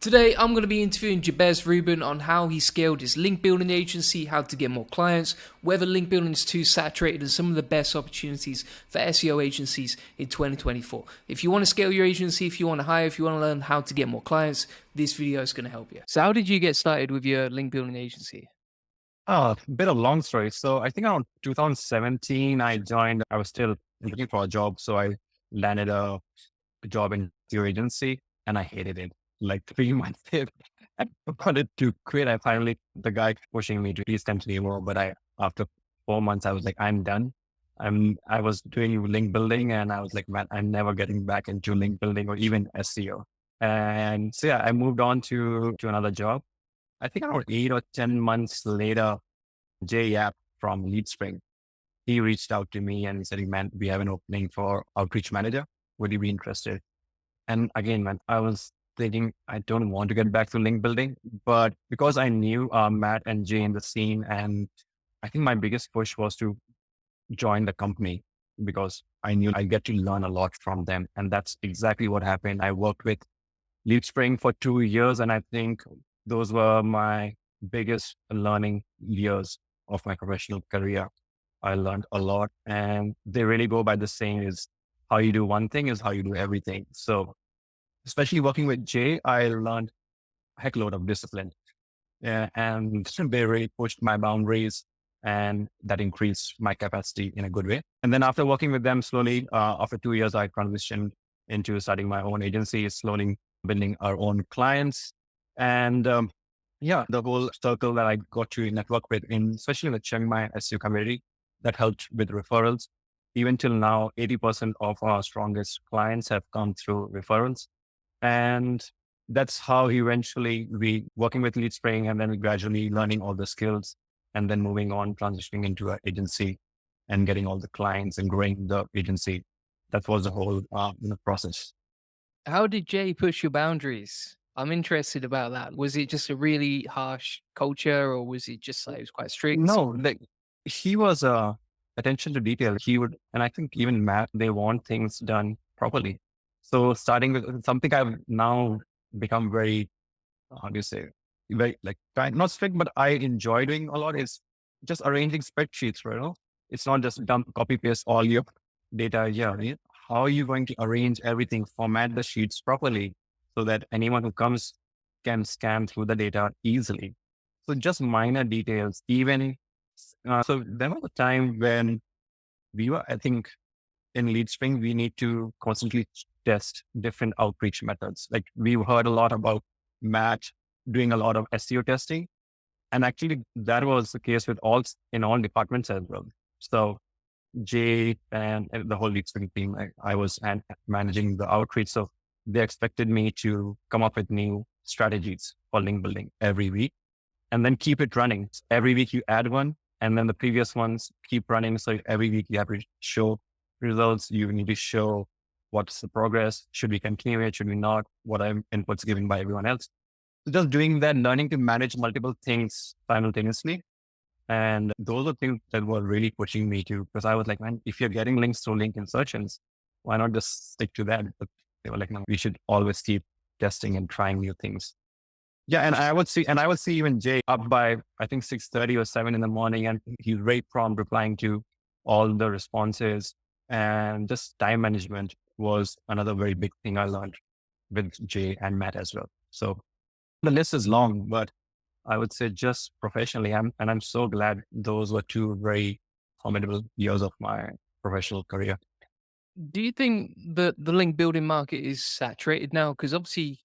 Today, I'm going to be interviewing Jabez Reuben on how he scaled his link building agency, how to get more clients, whether link building is too saturated, and some of the best opportunities for SEO agencies in 2024. If you want to scale your agency, if you want to hire, if you want to learn how to get more clients, this video is going to help you. So how did you get started with your link building agency? Bit of long story. So I think around 2017, I was still looking for a job. So I landed a job in your agency and I hated it. Like 3 months in, I wanted to quit. The guy pushing me to please continue more. But after 4 months, I was like, I'm done. I was doing link building and I was like, man, I'm never getting back into link building or even SEO. And so, yeah, I moved on to another job. I think around 8 or 10 months later, Jay Yap from LeadSpring, he reached out to me and he said, man, we have an opening for outreach manager. Would you be interested? And again, man, I was thinking, I don't want to get back to link building, but because I knew Matt and Jay in the scene, and I think my biggest push was to join the company because I knew I get to learn a lot from them. And that's exactly what happened. I worked with LeadSpring for 2 years, and I think those were my biggest learning years of my professional career. I learned a lot, and they really go by the saying is how you do one thing is how you do everything. So especially working with Jay, I learned a heck load of discipline. Yeah, and they really pushed my boundaries and that increased my capacity in a good way. And then after working with them slowly, after 2 years, I transitioned into starting my own agency, slowly building our own clients. And yeah, the whole circle that I got to network with, especially in the Chiang Mai SEO community, that helped with referrals. Even till now, 80% of our strongest clients have come through referrals. And that's how eventually we working with LeadSpring and then gradually learning all the skills and then moving on, transitioning into an agency and getting all the clients and growing the agency. That was the whole process. How did Jay push your boundaries? I'm interested about that. Was it just a really harsh culture or was it just like it was quite strict? No, like he was attention to detail. He would, and I think even Matt, they want things done properly. So starting with something I've now become very, how do you say, very like not strict, but I enjoy doing a lot is just arranging spreadsheets, right? You know? It's not just dump, copy, paste all your data here. Yeah? How are you going to arrange everything, format the sheets properly so that anyone who comes can scan through the data easily? So just minor details, even. So there was a time when we were, I think, in LeadSpring, we need to constantly test different outreach methods. Like we've heard a lot about Matt doing a lot of SEO testing. And actually that was the case with in all departments as well. So Jay and the whole LeadSpring team, I was managing the outreach. So they expected me to come up with new strategies for link building every week and then keep it running. Every week you add one and then the previous ones keep running. So every week you have to show results. You need to show what's the progress. Should we continue it? Should we not? What are inputs given by everyone else? So just doing that, learning to manage multiple things simultaneously. And those are things that were really pushing me to, because I was like, man, if you're getting links through link insertions, why not just stick to that? But they were like, no, we should always keep testing and trying new things. Yeah, and I would see even Jay up by I think 6:30 or 7 in the morning, and he's very prompt replying to all the responses. And just time management was another very big thing I learned with Jay and Matt as well. So the list is long, but I would say just professionally, I'm so glad those were two very formidable years of my professional career. Do you think that the link building market is saturated now? Because obviously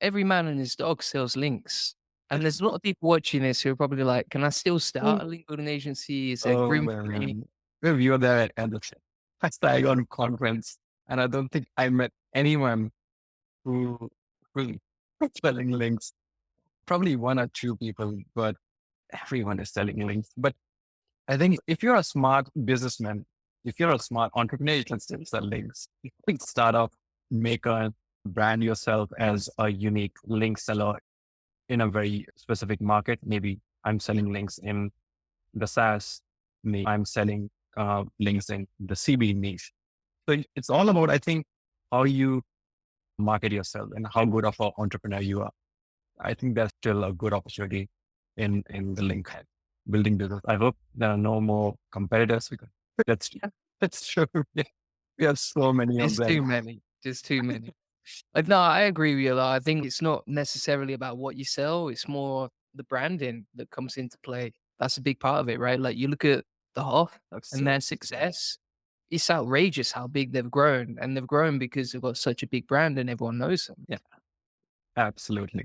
every man and his dog sells links. And there's a lot of people watching this who are probably like, can I still start a link building agency? Is there Oh room for me? man, we were there at the Saigon conference, and I don't think I met anyone who who was selling links. Probably one or two people, but everyone is selling links. But I think if you're a smart businessman, if you're a smart entrepreneur, you can still sell links. You can start off, make a brand yourself as a unique link seller in a very specific market. Maybe I'm selling links in the SaaS niche. I'm selling links in the CB niche. So it's all about, I think, how you market yourself and how good of an entrepreneur you are. I think there's still a good opportunity in the link building business. I hope there are no more competitors because that's true. Yeah. We have so many of There's too them. many. There's too many. No, I agree with you. Like, I think it's not necessarily about what you sell. It's more the branding that comes into play. That's a big part of it, right? Like you look at the Hoff and their success. It's outrageous how big they've grown, and they've grown because they've got such a big brand and everyone knows them. Yeah, absolutely.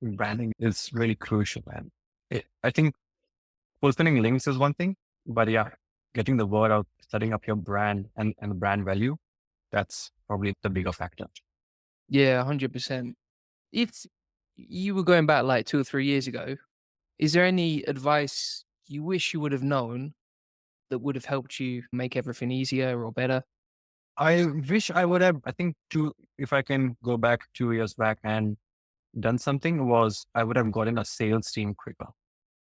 Branding is really crucial, man. I think fulfilling links is one thing, but yeah, getting the word out, setting up your brand and brand value, that's probably the bigger factor. Yeah, 100%. If you were going back like 2 or 3 years ago, is there any advice you wish you would have known that would have helped you make everything easier or better? I wish I would have, I think if I can go back 2 years back and done something was I would have gotten a sales team quicker.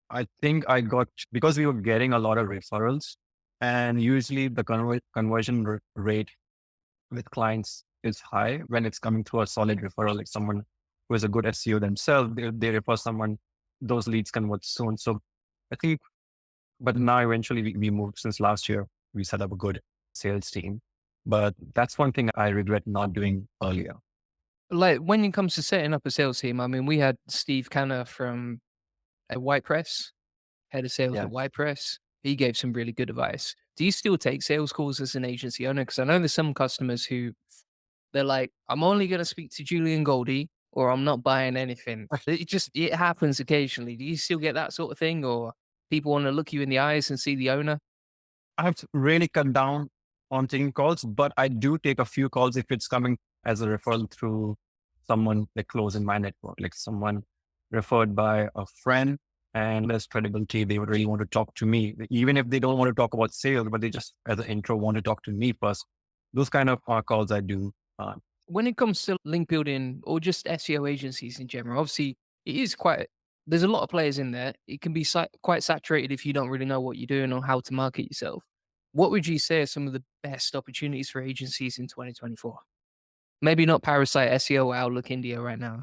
I think because we were getting a lot of referrals and usually the conversion rate with clients is high when it's coming through a solid referral, like someone who is a good SEO themselves, they refer someone, those leads convert soon. So I think, but now eventually we moved since last year, we set up a good sales team. But that's one thing I regret not doing earlier. Like when it comes to setting up a sales team, I mean, we had Steve Canner from White Press, head of sales Yeah. at White Press. He gave some really good advice. Do you still take sales calls as an agency owner? Because I know there's some customers who they're like, I'm only going to speak to Julian Goldie or I'm not buying anything. It happens occasionally. Do you still get that sort of thing? Or people want to look you in the eyes and see the owner? I have to really cut down on taking calls, but I do take a few calls if it's coming as a referral through someone like close in my network, like someone referred by a friend and there's credibility. They would really want to talk to me, even if they don't want to talk about sales, but they just as an intro want to talk to me first. Those kind of calls I do. When it comes to link building or just SEO agencies in general, obviously it is there's a lot of players in there. It can be quite saturated if you don't really know what you're doing or how to market yourself. What would you say are some of the best opportunities for agencies in 2024? Maybe not Parasite, SEO, Outlook, India right now.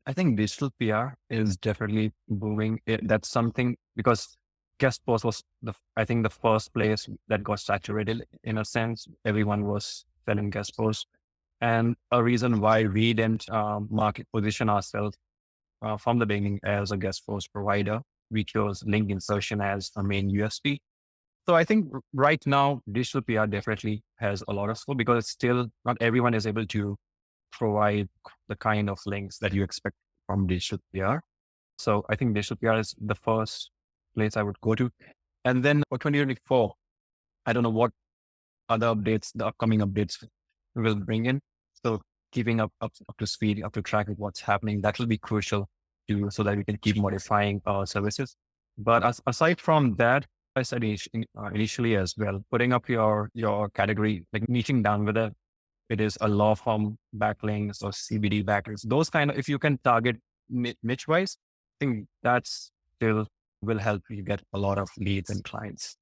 I think digital PR is definitely booming. That's something because guest post was I think the first place that got saturated in a sense. Everyone was selling guest posts. And a reason why we didn't market position ourselves from the beginning as a guest post provider, we chose link insertion as a main USP. So I think right now, digital PR definitely has a lot of scope because it's still not everyone is able to provide the kind of links that you expect from digital PR. So I think digital PR is the first place I would go to. And then for 2024, I don't know what other updates, the upcoming updates will bring in. So keeping up to speed, up to track with what's happening, that will be crucial to so that we can keep modifying our services. But aside from that, I said initially as well, putting up your category, like niching down whether it is a law firm backlinks or CBD backlinks, those kind of, if you can target niche wise, I think that's still will help you get a lot of leads and clients.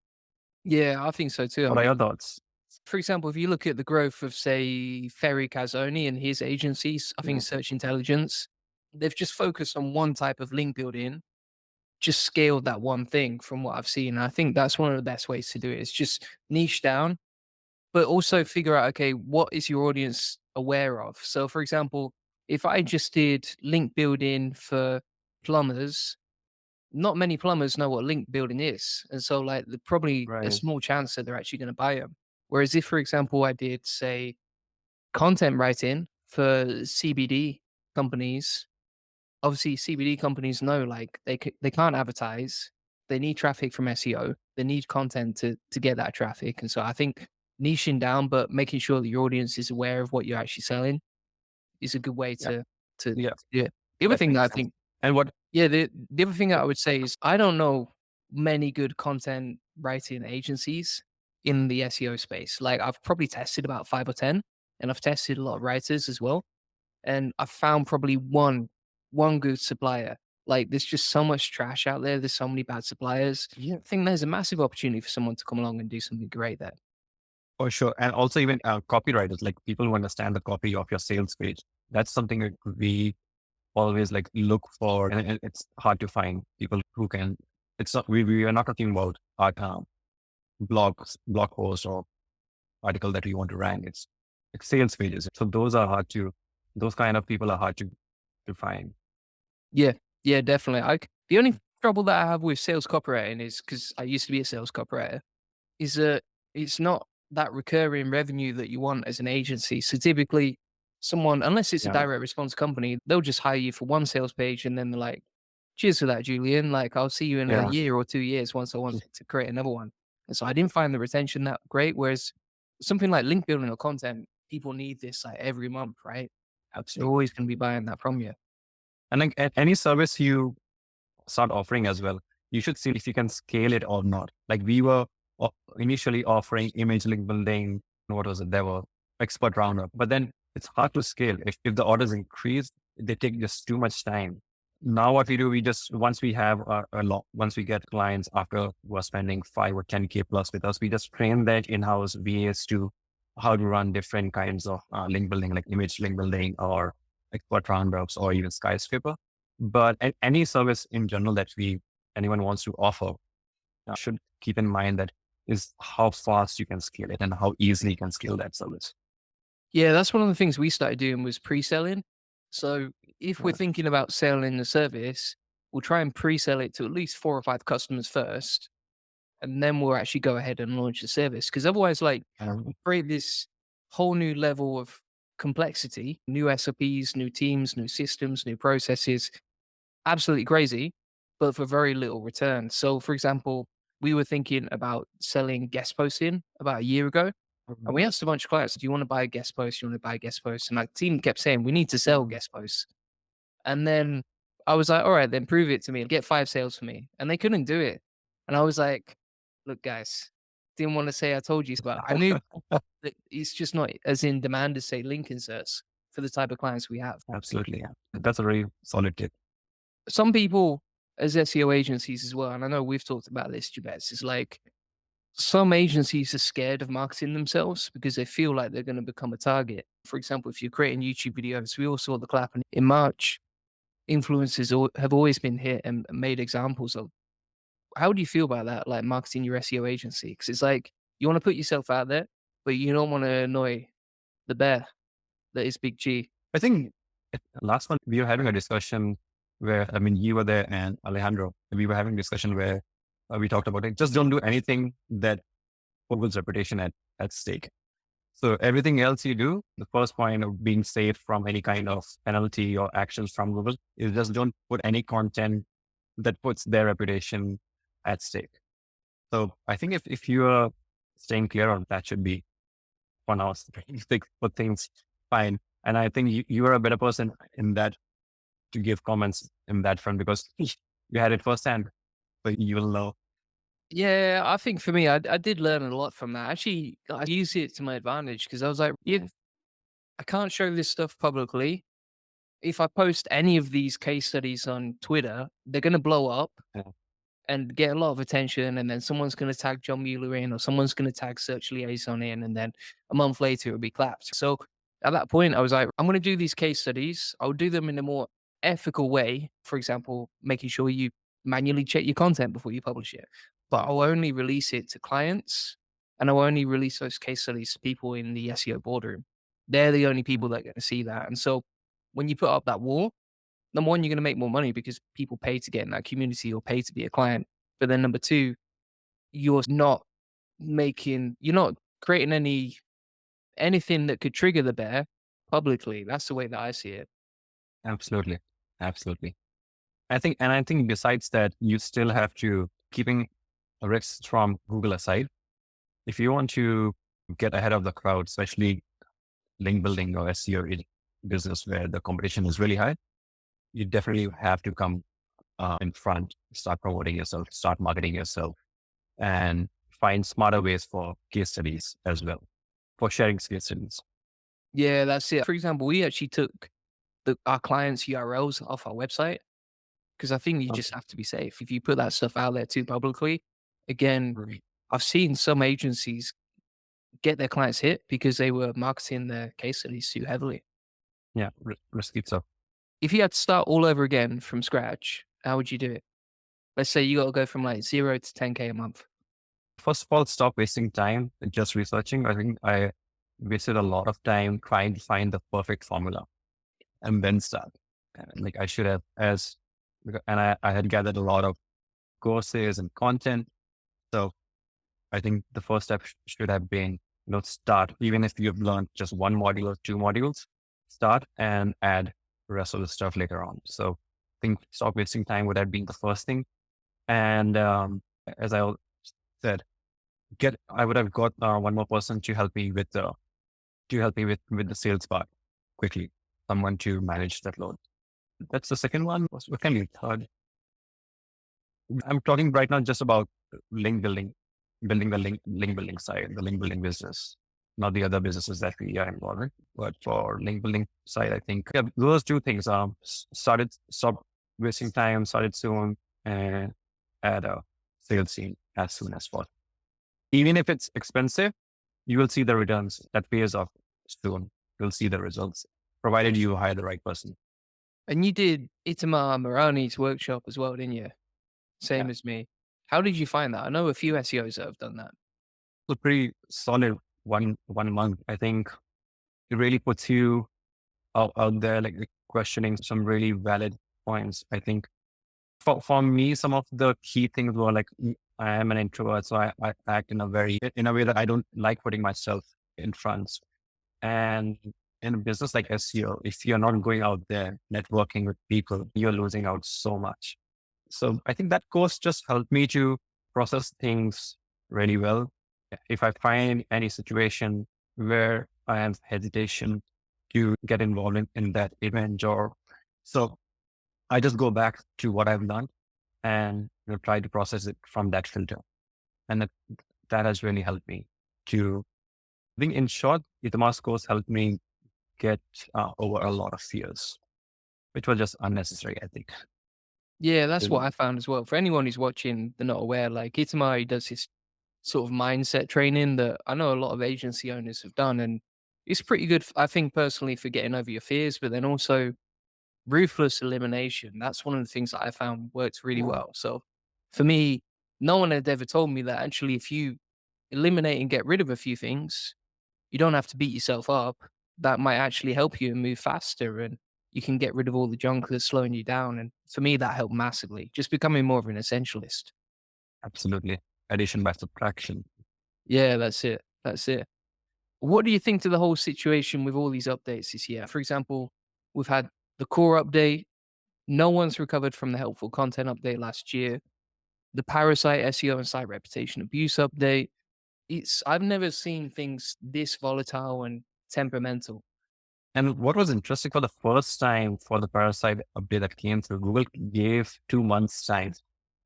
Yeah, I think so too. I What are your mean, thoughts? for example, if you look at the growth of, say, Ferry Casoni and his agencies, I think Search Intelligence, they've just focused on one type of link building, just scaled that one thing from what I've seen. I think that's one of the best ways to do it. It's just niche down, but also figure out, okay, what is your audience aware of? So, for example, if I just did link building for plumbers, not many plumbers know what link building is. And so, like, there's probably a Right. small chance that they're actually going to buy them. Whereas if, for example, I did, say, content writing for CBD companies, obviously CBD companies know like they can't advertise. They need traffic from SEO. They need content to get that traffic. And so I think niching down, but making sure that your audience is aware of what you're actually selling is a good way Yeah. to Yeah. do it. The other That thing that makes I sense. think, And what yeah, the other thing that I would say is I don't know many good content writing agencies in the SEO space. Like I've probably tested about 5 or 10, and I've tested a lot of writers as well, and I found probably one good supplier. Like there's just so much trash out there. There's so many bad suppliers. Yeah, I think there's a massive opportunity for someone to come along and do something great there. for sure. And also even copywriters, like people who understand the copy of your sales page. That's something that we always like look for, and it's hard to find people who can, it's not, we are not talking about blog posts or article that we want to rank. It's sales pages. So those kind of people are hard to find. Yeah, yeah, definitely. The only trouble that I have with sales copywriting is because I used to be a sales copywriter, is that it's not that recurring revenue that you want as an agency. So typically, someone, unless it's a Yeah. direct response company, they'll just hire you for one sales page and then they're like, cheers for that, Julian. Like, I'll see you in a Yeah. year or 2 years once I want to create another one. And so I didn't find the retention that great. Whereas something like link building or content, people need this like every month, right? They're Absolutely. always going to be buying that from you. And like any service you start offering as well, you should see if you can scale it or not. Like we were initially offering image link building. What was it? There were expert roundup, but then it's hard to scale. If the orders increase, they take just too much time. Now what we do, we just, once we have a lot, once we get clients after we're spending 5 or 10K plus with us, we just train that in-house VAs to how to run different kinds of link building, like image link building or expert roundups or even skyscraper. But any service in general that anyone wants to offer should keep in mind that is how fast you can scale it and how easily you can scale that service. Yeah, that's one of the things we started doing was pre-selling. So if we're Right. thinking about selling the service, we'll try and pre-sell it to at least 4 or 5 customers first, and then we'll actually go ahead and launch the service. Because otherwise, like, create this whole new level of complexity, new SOPs, new teams, new systems, new processes, absolutely crazy, but for very little return. So, for example, we were thinking about selling guest posting about a year ago. And we asked a bunch of clients, do you want to buy a guest post? Do you want to buy a guest post? And my team kept saying, we need to sell guest posts. And then I was like, all right, then prove it to me. Get 5 sales for me. And they couldn't do it. And I was like, look, guys, didn't want to say I told you, but I knew that it's just not as in demand as, say, link inserts for the type of clients we have. Absolutely. Yeah. That's a very solid tip. Some people, as SEO agencies as well, and I know we've talked about this, Jabez, is like some agencies are scared of marketing themselves because they feel like they're going to become a target. For example, if you're creating YouTube videos, we all saw the clap in March. Influencers have always been hit and made examples of. How do you feel about that? Like marketing your SEO agency? Because it's like you want to put yourself out there, but you don't want to annoy the bear that is Big G. I think last one, we were having a discussion where, I mean, you were there and Alejandro, we were having a discussion where we talked about it. Just don't do anything that put Google's reputation at stake. So everything else you do, the first point of being safe from any kind of penalty or actions from Google is just don't put any content that puts their reputation at stake. So I think if you are staying clear on that, should be for now, put things fine. And I think you are a better person in that to give comments in that front because you had it firsthand, but you will know. Yeah, I think for me, I did learn a lot from that. Actually, I used it to my advantage because I was like, if I can't show this stuff publicly, if I post any of these case studies on Twitter, they're going to blow up Yeah. and get a lot of attention. And then someone's going to tag John Mueller in, or someone's going to tag Search Liaison in. And then a month later, it'll be clapped. So at that point, I was like, I'm going to do these case studies. I'll do them in a more ethical way. For example, making sure you manually check your content before you publish it. But I'll only release it to clients and I'll only release those case studies to people in the SEO boardroom. They're the only people that are going to see that. And so when you put up that wall, number one, you're going to make more money because people pay to get in that community or pay to be a client. But then number two, you're not you're not creating anything that could trigger the bear publicly. That's the way that I see it. Absolutely. Absolutely. I think besides that, you still have to keeping risks from Google aside. If you want to get ahead of the crowd, especially link building or SEO business where the competition is really high, you definitely have to come in front, start promoting yourself, start marketing yourself, and find smarter ways for case studies as well, for sharing case studies. Yeah, that's it. For example, we actually took our clients' URLs off our website because I think you Okay. just have to be safe. If you put that stuff out there too publicly, again, Right. I've seen some agencies get their clients hit because they were marketing their case studies too heavily. Yeah, risky stuff. If you had to start all over again from scratch, how would you do it? Let's say you got to go from like 0 to 10K a month. First of all, stop wasting time just researching. I think I wasted a lot of time trying to find the perfect formula and then start. Like I should have and I had gathered a lot of courses and content. So I think the first step should have been, start, even if you've learned just one module or two modules, start and add the rest of the stuff later on. So I think stop wasting time would have been the first thing. And as I said, I would have got one more person to help me with with the sales part quickly, someone to manage that load. That's the second one. What can be third? I'm talking right now just about link building, building the link building side, the link building business, not the other businesses that we are involved in. But for link building side, I think those two things. Stop wasting time, started soon, and add a sales team as soon as possible. Even if it's expensive, you will see the returns. That pays off soon. You'll see the results, provided you hire the right person. And you did Itamar Marani's workshop as well, didn't you? Yeah. Same as me. How did you find that? I know a few SEOs that have done that. So pretty solid one month. I think it really puts you out there, like questioning some really valid points. I think for me, some of the key things were like, I am an introvert, so I act in a way that I don't like putting myself in front. And in a business like SEO, if you're not going out there networking with people, you're losing out so much. So I think that course just helped me to process things really well. If I find any situation where I have hesitation to get involved in that event, or so I just go back to what I've done and try to process it from that filter. And that has really helped me to, I think in short, Itamar's course helped me get over a lot of fears, which was just unnecessary, I think. Yeah, that's what I found as well. For anyone who's watching, they're not aware, like Itamar he does this sort of mindset training that I know a lot of agency owners have done. And it's pretty good, I think, personally, for getting over your fears, but then also ruthless elimination. That's one of the things that I found works really well. So for me, no one had ever told me that actually, if you eliminate and get rid of a few things, you don't have to beat yourself up. That might actually help you and move faster, and you can get rid of all the junk that's slowing you down. And for me, that helped massively. Just becoming more of an essentialist. Absolutely. Addition by subtraction. Yeah, that's it. That's it. What do you think to the whole situation with all these updates this year? For example, we've had the core update. No one's recovered from the helpful content update last year. The parasite SEO and site reputation abuse update. I've never seen things this volatile and temperamental. And what was interesting, for the first time for the Parasite update that came through, Google gave 2 months time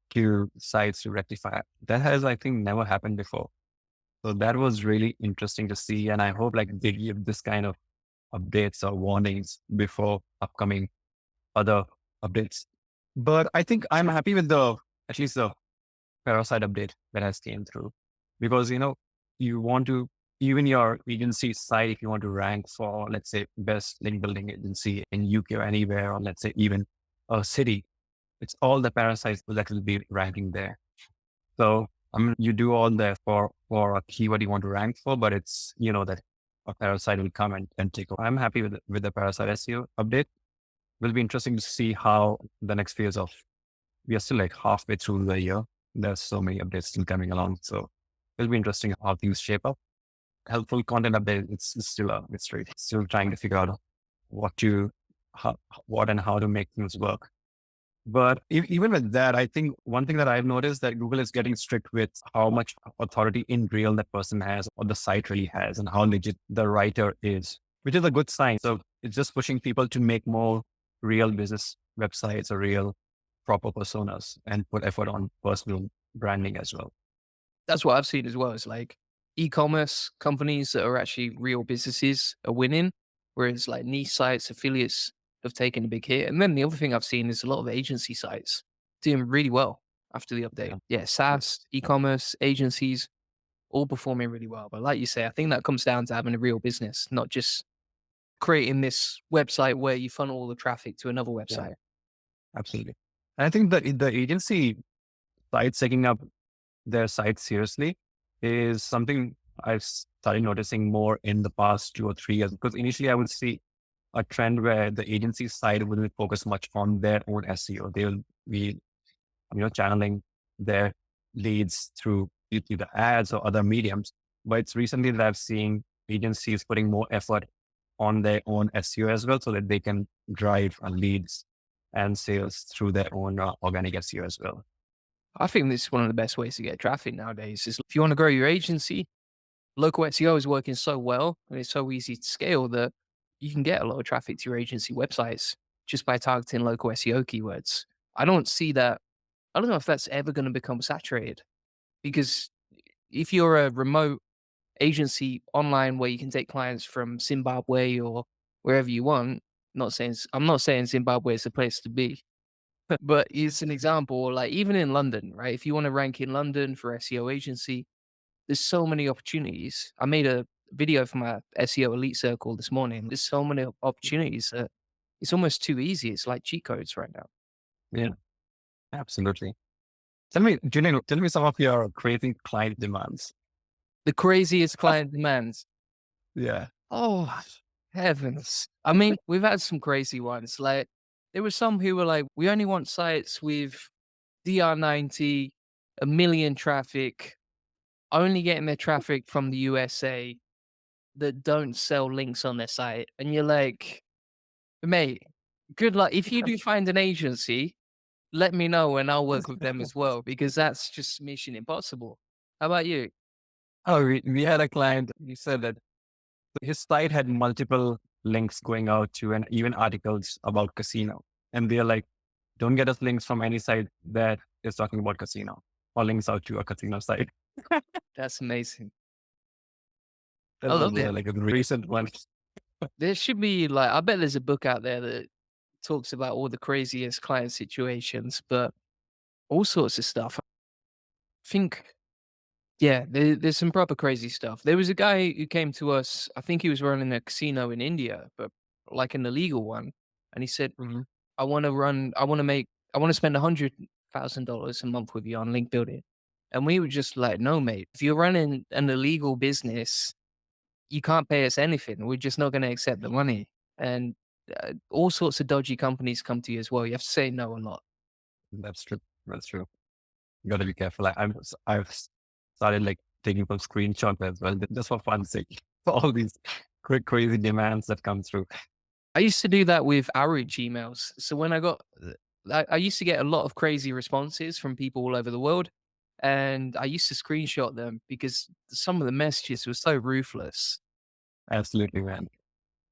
to sites to rectify. That has, I think, never happened before. So that was really interesting to see. And I hope like they give this kind of updates or warnings before upcoming other updates. But I think I'm happy with at least the Parasite update that has came through, because, you want to, even your agency site, if you want to rank for, let's say, best link building agency in UK or anywhere, or let's say even a city, it's all the parasites that will be ranking there. So you do all that for a keyword you want to rank for, but it's, that a parasite will come and take over. I'm happy with the Parasite SEO update. Will be interesting to see how the next phase of, we are still like halfway through the year. There's so many updates still coming along. So it'll be interesting how things shape up. Helpful content update, it's still a mystery. Still trying to figure out what and how to make things work. But even with that, I think one thing that I've noticed, that Google is getting strict with how much authority in real that person has, or the site really has, and how legit the writer is, which is a good sign. So it's just pushing people to make more real business websites or real proper personas, and put effort on personal branding as well. That's what I've seen as well. It's like e-commerce companies that are actually real businesses are winning, whereas like niche sites, affiliates have taken a big hit. And then the other thing I've seen is a lot of agency sites doing really well after the update. Yeah. Yeah, SaaS, e-commerce, agencies, all performing really well. But like you say, I think that comes down to having a real business, not just creating this website where you funnel all the traffic to another Yeah, website. absolutely. And I think that the agency side taking up their site seriously is something I've started noticing more in the past 2 or 3 years. Because initially I would see a trend where the agency side wouldn't focus much on their own SEO. They'll be, channeling their leads through either ads or other mediums. But it's recently that I've seen agencies putting more effort on their own SEO as well, so that they can drive leads and sales through their own organic SEO as well. I think this is one of the best ways to get traffic nowadays. Is if you want to grow your agency, local SEO is working so well and it's so easy to scale that you can get a lot of traffic to your agency websites just by targeting local SEO keywords. I don't see that. I don't know if that's ever going to become saturated because if you're a remote agency online where you can take clients from Zimbabwe or wherever you want, I'm not saying Zimbabwe is the place to be, but it's an example. Like even in London, right? If you want to rank in London for SEO agency, there's so many opportunities. I made a video for my SEO Elite Circle this morning. There's so many opportunities that it's almost too easy. It's like cheat codes right now. Yeah, absolutely. Tell me, Julian, tell me some of your crazy client demands. The craziest client demands. Yeah. Oh, heavens. I mean, we've had some crazy ones. Like, there were some who were like, we only want sites with DR90, a million traffic, only getting their traffic from the USA that don't sell links on their site. And you're like, mate, good luck. If you do find an agency, let me know and I'll work with them as well because that's just mission impossible. How about you? Oh, we had a client, he said that his site had multiple links going out to and even articles about casino. And they're like, don't get us links from any site that is talking about casino or links out to a casino site. That's amazing. I That was love it. like a recent one. There should be like, I bet there's a book out there that talks about all the craziest client situations, but all sorts of stuff. I think, yeah, there's some proper crazy stuff. There was a guy who came to us, I think he was running a casino in India, but like an illegal one. And he said, Mhm. I want to spend $100,000 a month with you on link building. And we were just like, no, mate, if you're running an illegal business, you can't pay us anything. We're just not going to accept the money. And all sorts of dodgy companies come to you as well. You have to say no a lot. That's true. That's true. You gotta be careful. I've started like taking some screenshots as well, just for fun's sake. For all these crazy demands that come through. I used to do that with outreach emails. So when I used to get a lot of crazy responses from people all over the world. And I used to screenshot them because some of the messages were so ruthless. Absolutely, man.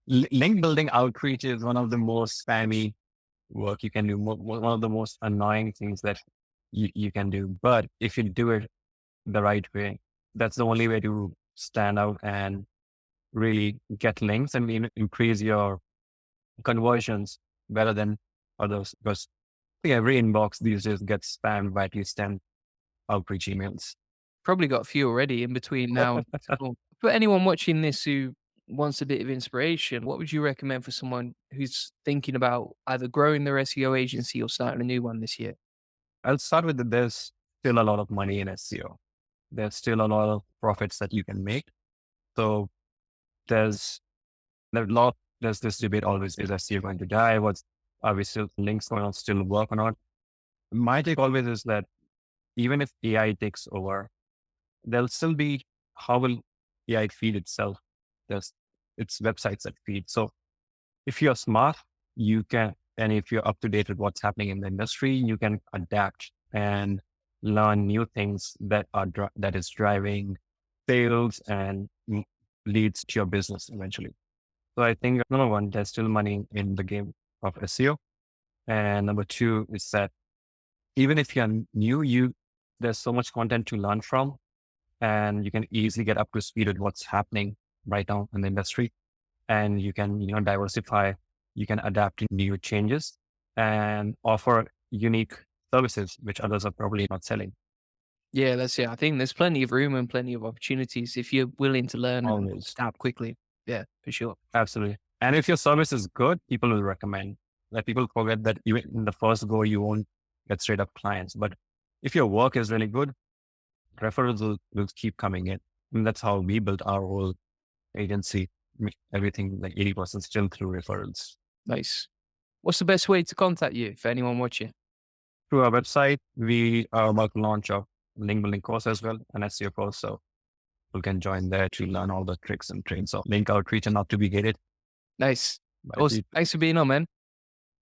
Link building outreach is one of the most spammy work you can do. One of the most annoying things that you can do. But if you do it the right way, that's the only way to stand out and really get links and increase your conversions better than others. Because I think every inbox these days gets spammed by at least 10 outreach emails. Probably got a few already in between now. So, for anyone watching this who wants a bit of inspiration, what would you recommend for someone who's thinking about either growing their SEO agency or starting a new one this year? I'll start with there's still a lot of money in SEO. There's still a lot of profits that you can make. So there's there's this debate always, is SEO going to die? Are we still links going on still work or not? My take always is that even if AI takes over, there'll still be, how will AI feed itself? There's it's websites that feed. So if you're smart, you can, and if you're up to date with what's happening in the industry, you can adapt and learn new things that is driving sales and leads to your business eventually. So I think number one, there's still money in the game of SEO. And number two is that even if you're new, there's so much content to learn from, and you can easily get up to speed with what's happening right now in the industry. And you can, diversify, you can adapt to new changes and offer unique services, which others are probably not selling. Yeah, that's it. I think there's plenty of room and plenty of opportunities if you're willing to learn and Always. adapt quickly. Yeah, for sure. Absolutely. And if your service is good, people will recommend. Like people forget that even in the first go, you won't get straight up clients. But if your work is really good, referrals will keep coming in. And that's how we built our whole agency. Everything like 80% still through referrals. Nice. What's the best way to contact you for anyone watching? Through our website, we are about to launch a link building course as well, an SEO course. So people can join there to learn all the tricks and tricks of link outreach and not to be gated. Nice. But Awesome. Thanks for being on, man.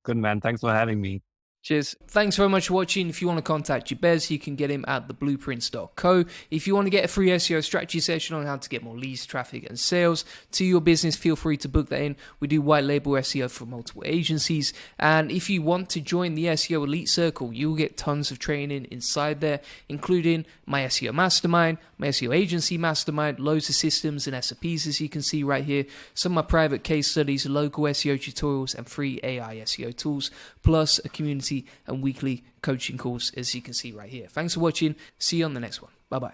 Good, man. Thanks for having me. Cheers. Thanks very much for watching. If you want to contact Jabez, you can get him at theblueprints.co. If you want to get a free SEO strategy session on how to get more leads, traffic, and sales to your business, feel free to book that in. We do white label SEO for multiple agencies. And if you want to join the SEO Elite Circle, you'll get tons of training inside there, including my SEO Mastermind, my SEO Agency Mastermind, loads of systems and SOPs, as you can see right here, some of my private case studies, local SEO tutorials, and free AI SEO tools, plus a community and weekly coaching calls, as you can see right here. Thanks for watching. See you on the next one. Bye-bye.